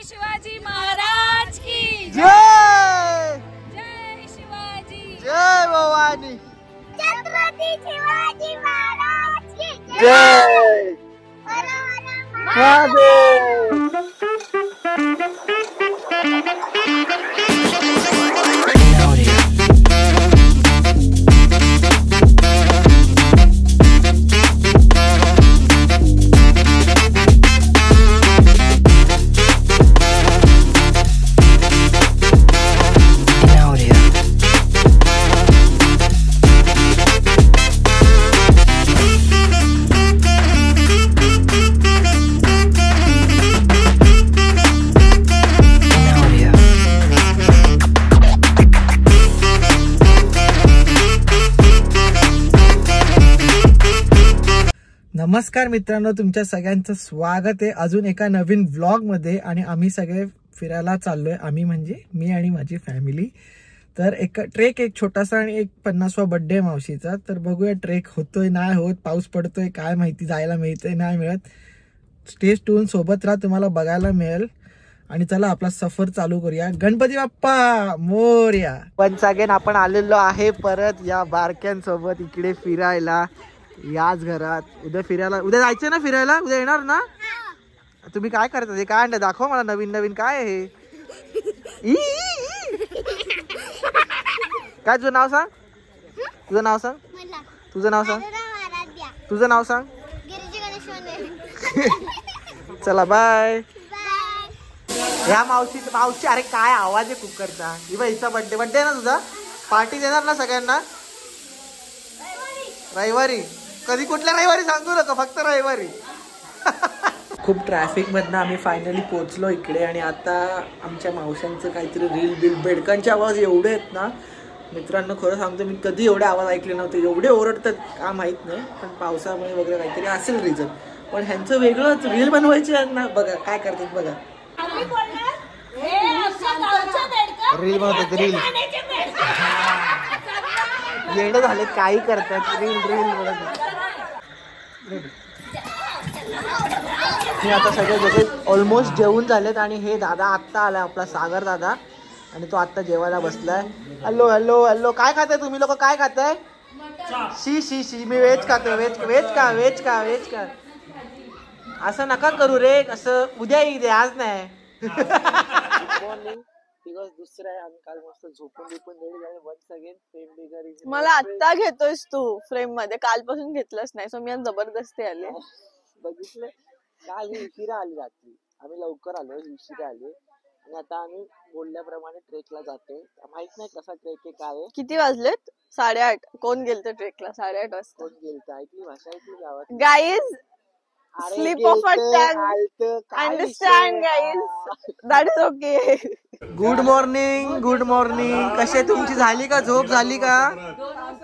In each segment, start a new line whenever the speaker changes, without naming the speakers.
शिवाजी महाराज की
जय।
जय शिवाजी,
जय भवानी,
छत्रपती शिवाजी महाराज की
जय। महादेव। नमस्कार मित्रांनो, तुमच्या सगळ्यांचं स्वागत आहे अजून एका नवीन व्लॉग मध्ये. आणि आम्ही सगळे फिरायला चाललोय. आम्ही म्हणजे मी आणि माझी फॅमिली. तर एक ट्रेक, एक छोटासा आणि एक 50वा बर्थडे मावशीचा. तर बघूया ट्रेक होतोय नाही होत, पाऊस पडतोय काय माहिती, जायला मिळतंय नाही मिळत. स्टेज टून सोबत राहा, तुम्हाला बघायला मिळेल. आणि चला आपला सफर चालू करूया. गणपती बाप्पा मोरया. वन्स अगेन आपण आलेलो आहे परत या बारक्यांसोबत इकडे फिरायला, याच घरात. उद्या फिरायला, उद्या जायचं ना फिरायला, उद्या येणार ना? तुम्ही काय करता, ते काय आणलं दाखव मला, नवीन नवीन काय आहे हे? काय तुझं नाव सांग, तुझं नाव सांग, तुझं नाव सांग, तुझं नाव सांग. चला बाय. या मावशी अरे काय आवाज आहे कुकरचा. ही बाई हिचा बर्थडे आहे ना, तुझा पार्टी देणार ना सगळ्यांना रविवारी. कधी कुठल्या रविवारी सांगू नका, फक्त रविवारी. खूप ट्रॅफिक मधनं आम्ही फायनली पोहोचलो इकडे. आणि आता आमच्या मावशांचं काहीतरी रील बिल, बेडकांचे आवाज एवढे आहेत ना मित्रांनो, खरं सांगतो मी कधी एवढे आवाज ऐकले नव्हते. एवढे ओरडतात का माहित नाही, पण पावसामुळे वगैरे काहीतरी असेल रिझन. पण ह्यांचं वेगळंच रील बनवायचे ना, बघा काय करतात बघा. रील बनवतात, रील येणं झाले काही करतात, रील बनवतात. मी आता सगळे ऑलमोस्ट जेवून झालेत. आणि हे दादा आत्ता आलाय, आपला सागर दादा. आणि तो आत्ता जेवायला बसलाय. Hello hello hello. काय खाताय तुम्ही लोक, काय खाताय? शी शी शी. मी व्हेज खातोय. व्हेज का. असं नका करू रे, असं उद्या येईल, आज नाही. मॉर्निंग दिवस दुसरा आहे. आम्ही काल मस्त झोपून रेडी झाले. वन्स अगेन फ्रेम बिगर.
मला आत्ता घेतोयस तू फ्रेम मध्ये, कालपासून घेतलंच नाही. सो मी आज जबरदस्ती आले.
बघितलं, काल उशिरा आली रात्री, आम्ही लवकर आलो, उशिरा आले. आणि आता आम्ही बोलल्याप्रमाणे ट्रेकला जातोय. माहित नाही कसा ट्रेक आहे काय आहे.
किती वाजलेत? 8:30. कोण गेलत ट्रेकला 8:30 वाजता?
कोण गेलत, ऐकली भाषा ऐकली गावात.
Guys, sleep of a tongue, understand guys, that is okay.
Good morning, good morning. कसे तुमची झाली का झोप, झाली का?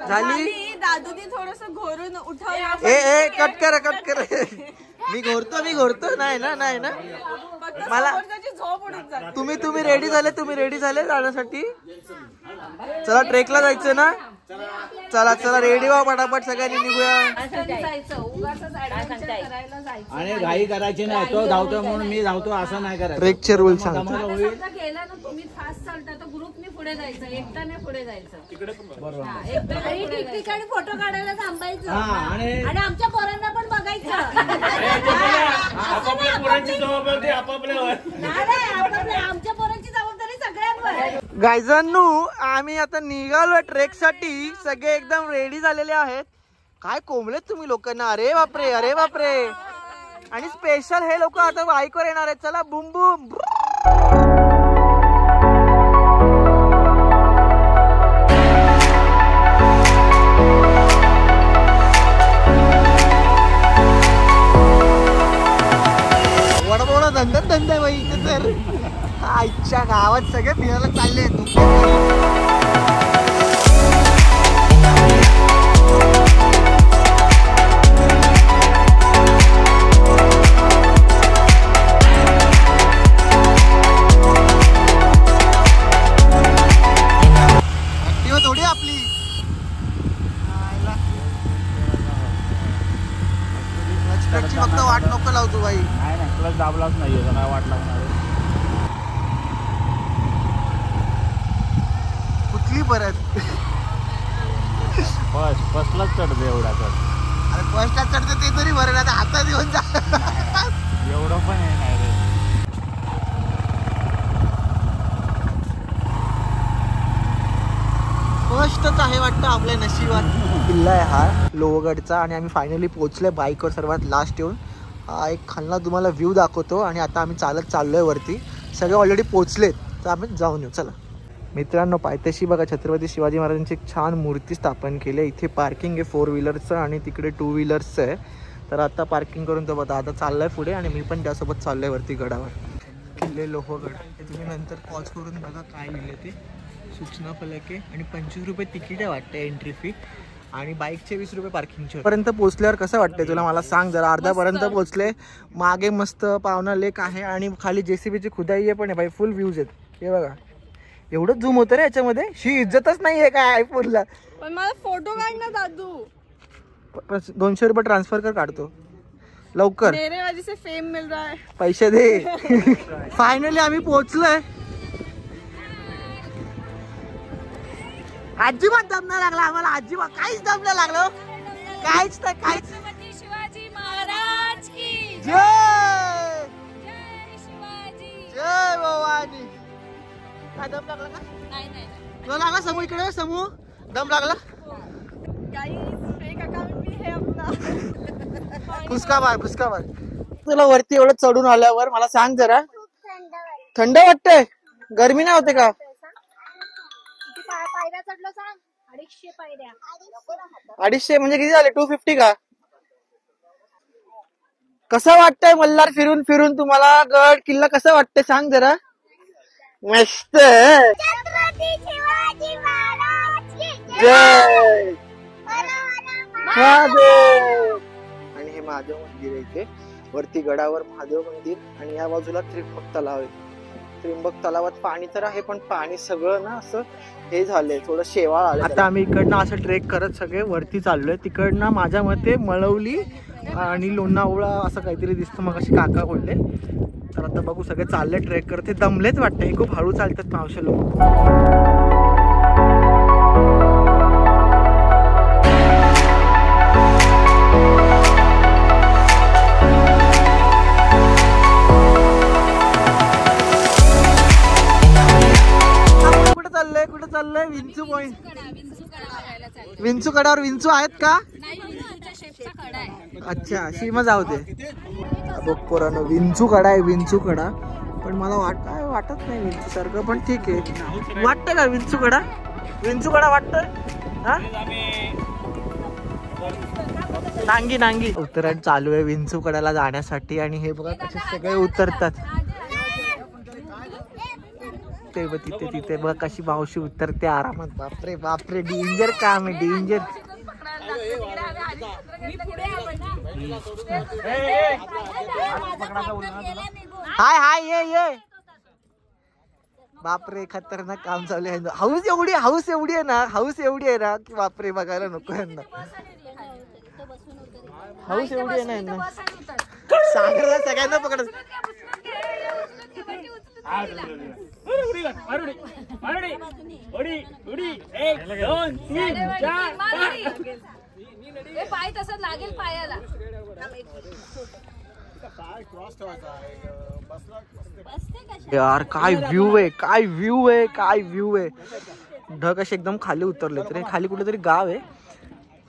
झाली.
दादूनी थोडस घोरून उठवलं.
ए कट कर. मी घोरतो नाही ना मला. तुम्ही रेडी झाले जाण्यासाठी? चला ट्रेकला जायचं ना. चला रेडी व्हा पटापट, सगळ्यांनी निघूया.
आणि घाई करायची नाही, तो धावतो म्हणून मी धावतो असं नाही करायचं.
ट्रेकचे रूल सांगतो.
गेला ना तुम्ही फास्ट चालता तर ग्रुपने पुढे जायचं, एकट्याने पुढे जायचं. ठिकठिकाणी फोटो काढायला थांबायचं. आणि आमच्या पोरांना पण बघायचं. आपापल्या पोरांची जबाबदारी आपापल्यावर, आमच्या पोरांची जबाबदारी सगळ्यांवर.
गायजांनो, आम्ही आता निघालो ट्रेक साठी. सगळे एकदम रेडी झालेले आहेत. काय कोंबलेत तुम्ही लोकांना, अरे बापरे. आणि स्पेशल हे लोक आता बाईकवर येणार आहेत. चला बुम बुम. वडापावला धंदा बाई इथे. तर आजच्या गावात सगळे फिरायला चालले. थोडी आपली फक्त वाट नको लावतो बाई.
नाही क्लच दाबलाच नाहीये, काय वाट लागणार.
परत
फर्स्टलाच चढते एवढा तर.
अरे फर्स्टला चढतं ते तरी बरं, आता हातात येऊन जा.
एवढं पण आहे नाही रे.
फर्स्टच आहे वाटतं आपल्या नशिबात. किल्ला आहे हा लोहगडचा आणि आम्ही फायनली पोहोचलोय बाईकवर सर्वात लास्ट येऊन. हा एक खालना तुम्हाला व्ह्यू दाखवतो आणि आता आम्ही चालत चाललोय वरती. सगळे ऑलरेडी पोहोचलेत तर आम्ही जाऊन येऊ. चला मित्रांनो, पायथ्याशी बघा छत्रपती शिवाजी महाराजांची एक छान मूर्ती स्थापन केली आहे. इथे पार्किंग आहे 4 व्हीलरचं आणि तिकडे 2 व्हीलर्सचं आहे. तर आता पार्किंग करून तो बघा आता चाललाय पुढे आणि मी पण त्यासोबत चाललोय वरती गडावर. किल्ले लोहगड हे तुम्ही नंतर पॉज करून बघा काय लिहिले ते. सूचना फलक आहे आणि 25 रुपये तिकीट आहे वाटतं एंट्री फी आणि बाईकचे 20 रुपये पार्किंगचे. पर्यंत पोहोचल्यावर कसं वाटतंय तुला मला सांग जरा. अर्ध्यापर्यंत पोहोचले. मागे मस्त पावना लेक आहे आणि खाली JCBची खुदाई आहे पण आहे भाई. फुल व्ह्यूज आहेत हे बघा. एवढं झूम होतं रे याच्यामध्ये. शी इज्जतच नाही आहे काय आयफोनला.
पण मला फोटो काढ ना दादू.
200 रुपये ट्रान्सफर कर, काढतो लवकर.
मेरे वजह से फेम मिल रहा है.
पैसे दे. फायनली आम्ही पोहोचलोय. अजिबात दम नाही लागला आम्हाला. अजिबात काहीच दम नाही लागलो. काहीच नाही काहीच.
छत्रपती शिवाजी महाराज की
जय
जय शिवाजी.
जय भवानी. काय दम लागला का?
नाही
तो लागला समूह इकडे. समूह दम लागला.
गाइस फेक अकाउंट भी है अपना.
फुसका मार. तुला वरती एवढं चढून आल्यावर मला सांग जरा, थंड वाटतंय? गरमी नाही होते का?
पायऱ्या चढलो सांग. 250 पायऱ्या.
250 म्हणजे किती झाले? 250 का? कसं वाटतंय मल्हार फिरून फिरून तुम्हाला? गड किल्ला कसं वाटतंय सांग जरा. मस्त.
छत्रपती शिवाजी महाराज की
जय
महादेव.
आणि हे महादेव मंदिर आहे इथे वरती गडावर. महादेव मंदिर आणि या बाजूला त्रिंबक तलाव आहे. त्रिंबक तलावात पाणी तर आहे पण पाणी सगळं ना असं हे झालंय, थोडं शेवाळ आलं. आता आम्ही इकडनं असं ट्रेक करत सगळे वरती चाललोय. तिकडनं माझ्या मते मळवली आणि लोणावळा असं काहीतरी दिसतं मग अशी काका बोलले. तर आता बघू सगळे चालले ट्रेक करत. ते दमलेच वाटतं. हे खूप हळू चालतात मावशे लोक. कुठे चाललंय? विंचू पॉइंट. विंचू कडावर विंचू आहेत का? अच्छा सीमा जाऊ दे. बघ पोरांनो विंचू कडा आहे. विंचू कडा पण मला वाटत नाही विंचू सारखं पण ठीक आहे. वाटतं का विंचू कडा? विंचू कडा वाटतं हा. नांगी उतरण चालू आहे विंचू कडाला जाण्यासाठी आणि हे बघा कसे सगळे उतरतात. तिथे बघ कशी मावशी उतरते आरामात. बापरे डेंजर काम आहे. डेंजर. हाय ये. बापरे खतरनाक काम चालू आहे. हाऊस एवढी आहे ना की बापरे बघायला नको यांना. हाऊस एवढी आहे ना यांना. सागरला सगळ्यांना पकडत.
पाय तसं लागेल पायाला.
यार काय व्ह्यू आहे. ढग असे एकदम खाली उतरले. तरी खाली कुठेतरी गाव आहे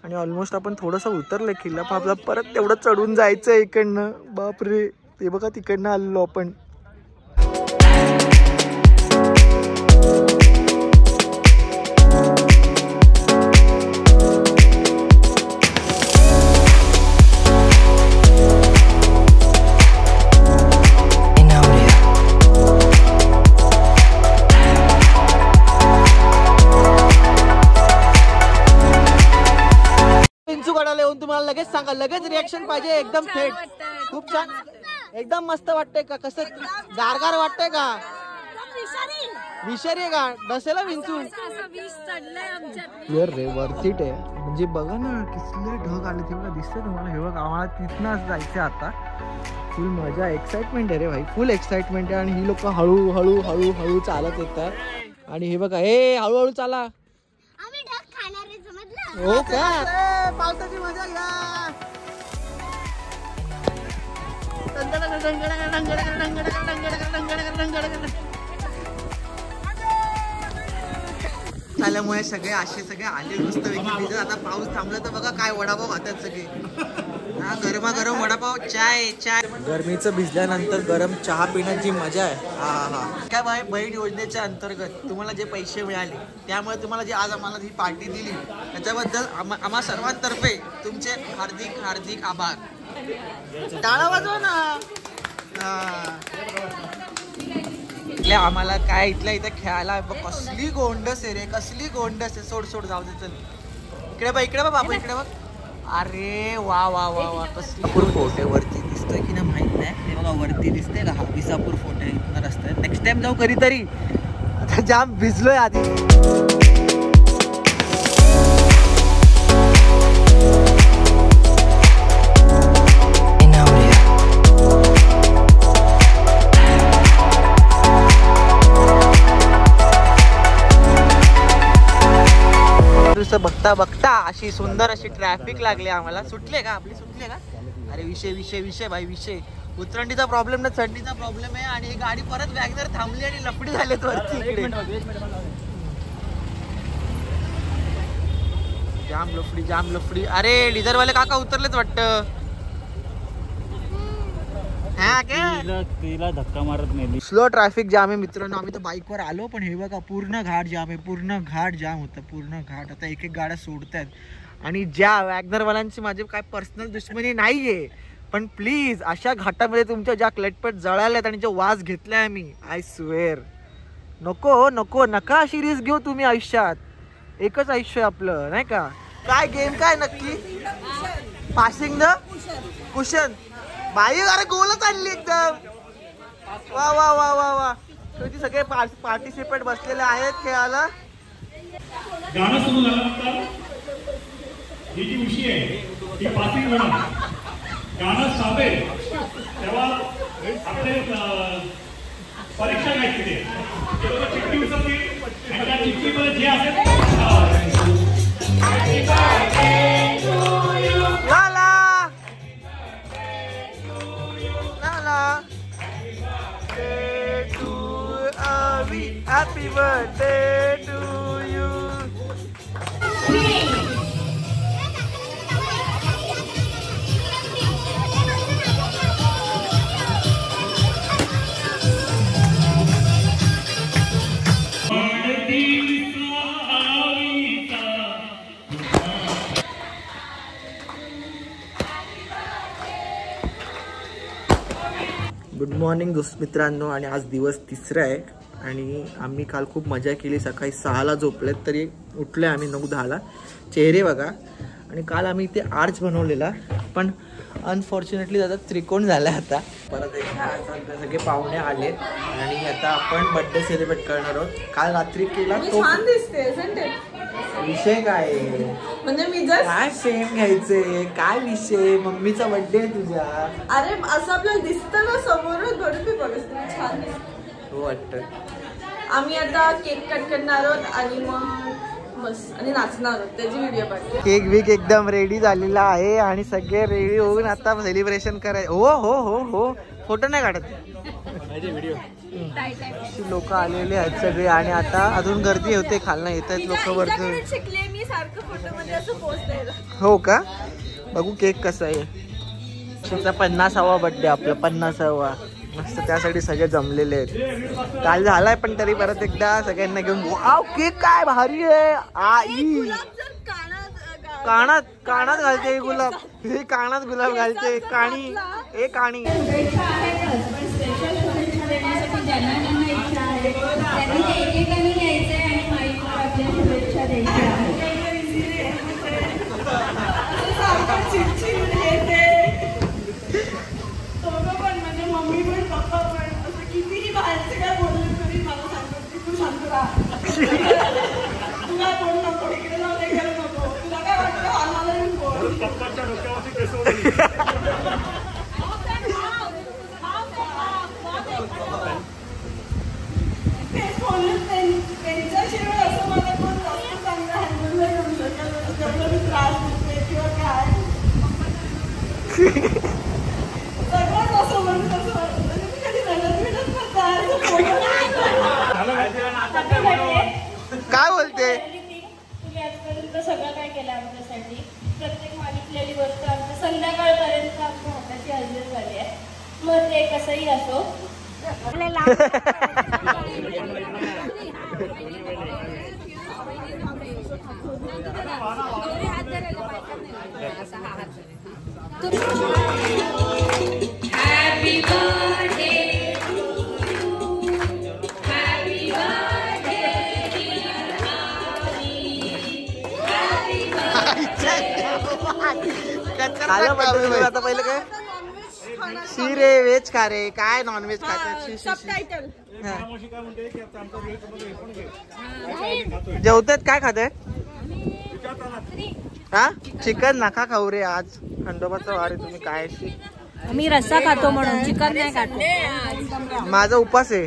आणि ऑलमोस्ट आपण थोडस उतरलंय किल्ला पण आपल्याला परत तेवढं चढून जायचंय इकडनं. बापरे ते बघा तिकडनं आलेलो आपण. तुम्हाला लगेच सांगा. लगेच रिएक्शन पाहिजे एकदम थेट. खूप छान. एकदम मस्त वाटतंय का? कसं गारगार वाटतंय का? विषारी आहे का? डसेला विंचू रे वरतीट आहे. म्हणजे बघा ना किसले ढग आले ते बघा. दिसतंय तुम्हाला? हे बघा आम्हाला तिथनंच जायचं आता. फुल मजा एक्साइटमेंट आहे रे भाई. फुल एक्साइटमेंट आहे आणि ही लोक हळूहळू चालत येतात आणि हे बघा हे हळूहळू चाला. हो का पावसाची मजा घ्या. झाल्यामुळे सगळे सगळे आले मस्त भिजत. आता पाऊस थांबला तर बघा काय वडापाव खातात सगळे. हा गरमागरम वडापाव चाय. गरमीचं भिजल्यानंतर गरम चहा पिण्याची मजा आहे. हा काय बाय बहीण योजनेच्या अंतर्गत तुम्हाला जे पैसे मिळाले त्यामुळे तुम्हाला जे आज आम्हाला ही पार्टी दिली त्याच्याबद्दल आम्हा सर्वांतर्फे तुमचे हार्दिक हार्दिक आभार. टाळा वाजवा ना. आम्हाला काय इथल्या इथे खेळायला कसली गोंडस आहे रे, कसली गोंडस आहे. सोड जाऊ दे. चल इकडे बघ बाबा इकडे बघ. अरे वा वा वा वा कसली फोर्ट आहे. वरती दिसतोय की ना माहित नाही. ते बघा वरती दिसतंय का. हा विसापूर फोर्ट आहे. इथनं रस्ता आहे. नेक्स्ट टाइम जाऊ कधीतरी. आता जाम भिजलोय आधी. बघता बघता अशी सुंदर अशी ट्रॅफिक लागली आम्हाला. सुटले का अरे विषय भाई विषय. उतरंडीचा प्रॉब्लेम ना चढणीचा प्रॉब्लेम आहे. आणि ही गाडी परत वॅगनर थांबली आणि लफडी झालेत वरती इकडे. जाम लफडी. अरे डिझरवाले काका उतरलेच वाटतं.
तिला धक्का मारत नाही.
स्लो ट्रॅफिक जाम आहे मित्रांनो. आम्ही तर बाईकवर आलो पण हे बघा पूर्ण घाट जाम आहे. पूर्ण घाट जाम होतं. पूर्ण घाट. आता एक गाड्या सोडतायत. आणि ज्या वॅगनरवाल्यांची माझी काय पर्सनल दुश्मनी नाहीये पण प्लीज अशा घाटामध्ये तुमच्या ज्या क्लटपट जळाल्यात आणि जो वास घेतलाय मी आय स्वेअर नका अशी रिस्क घेऊ तुम्ही आयुष्यात. एकच आयुष्य आपलं नाही का. काय गेम काय नक्की. Passing the cushion. बाई अरे गोलच आणली एकदम. वा वा वा वा वा. शेवटी सगळे पार्टिसिपेट बसलेले आहेत खेळायला.
गाणं सुरू झाल्यानंतर ही जी उशी आहे ती पासिंग होणार. गाणं साधेल तेव्हा आपले परीक्षा घ्यायची ते चिठ्ठी उचलतील आणि त्या चिठ्ठीमध्ये जे असेल
Happy birthday to you. Good morning मित्रांनो. आणि आज दिवस तिसरा आहे आणि आम्ही काल खूप मजा केली. सकाळी 6ला झोपलेत तरी उठले आम्ही 9-10ला. चेहरे बघा. आणि काल आम्ही इथे आर्च बनवलेला पण अनफॉर्च्युनेटली त्याचा त्रिकोण झाला. आता परत एकदा सगळे पाहुणे आले आणि आता आपण बर्थडे सेलिब्रेट करणार आहोत. काल रात्री केला तो विषय काय
म्हणजे मी जर
काय सेम घ्यायचे काय विषय. मम्मीचा बर्थडे आहे तुझ्या.
अरे असं आपल्याला दिसतं ना समोर घडून छान
वाटतं.
आम्ही आता केक कट करणार आहोत आणि मग बस आणि नाचणार आहोत. त्याची व्हिडिओ पाठवू.
केक वीक एकदम रेडी झालेला आहे आणि सगळे रेडी होऊन आता सेलिब्रेशन करायचं. हो फोटो नाही काढत. लोक आलेले आहेत सगळे आणि आता अजून गर्दी होते. खालना येत आहेत लोक वरती. हो का. बघू केक कसा आहे. 50वा बर्थडे आपला 50वा. मस्त त्यासाठी सगळे जमलेले आहेत. काल झालाय पण तरी परत एकदा सगळ्यांना घेऊन. वाव केक काय भारी आहे. आई कानात घालते गुलाब. हे कानात गुलाब घालते. काणी ए काणी. काय बोलते?
तुम्ही आजपर्यंत सगळं काय केलं आमच्यासाठी. प्रत्येक मागितलेली वस्तू आमच्या संध्याकाळपर्यंत आमच्या हाताची हजर झाली आहे. मग ते कसंही असो.
आता पहिलं काय शिरे व्हेज खा रे काय नॉनव्हेज खातात. जेवतात काय खाताय? हा चिकन नका खाऊ रे आज खंडोबाचा वार आहे. तुम्ही काय
मी रस्सा खातो म्हणून चिकन नाही खातो.
माझा उपास आहे.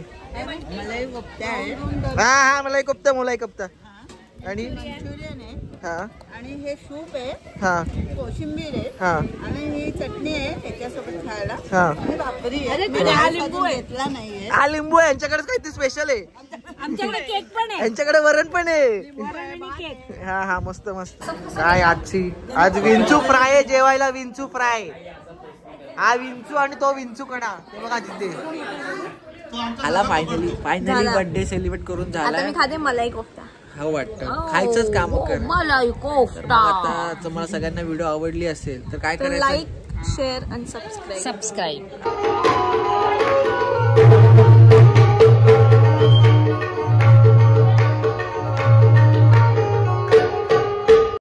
हा मलाई कोफ्ता मलाई कोफ्ता आणि हा
आणि हे सूप आहे,
हा
कोशिंबीर आहे,
हा
आणि ही चटणी आहे त्याच्यासोबत खायला.
हा
आणि भाकरी आहे. हा लिंबू घेतला नाहीये.
हा लिंबू आहे. यांच्याकडे काहीतरी स्पेशल आहे.
आमच्याकडे केक पण आहे.
यांच्याकडे वरण पण आहे. हा हा मस्त मस्त. काय आजची आज विंचू फ्राय आहे जेवायला. विंचू फ्राय. हा विंचू आणि तो विंचू कडा ते बघा तिथे आला. फायनली बर्थडे सेलिब्रेट करून झाला.
मी खाते मलाई कोफ्ता.
हो वाटतं खायचंच काम कर.
मलाई कोफ्ता.
आता तुम्हाला सगळ्यांना व्हिडिओ आवडली असेल तर काय करायचं?
लाईक शेअर आणि सबस्क्राईब.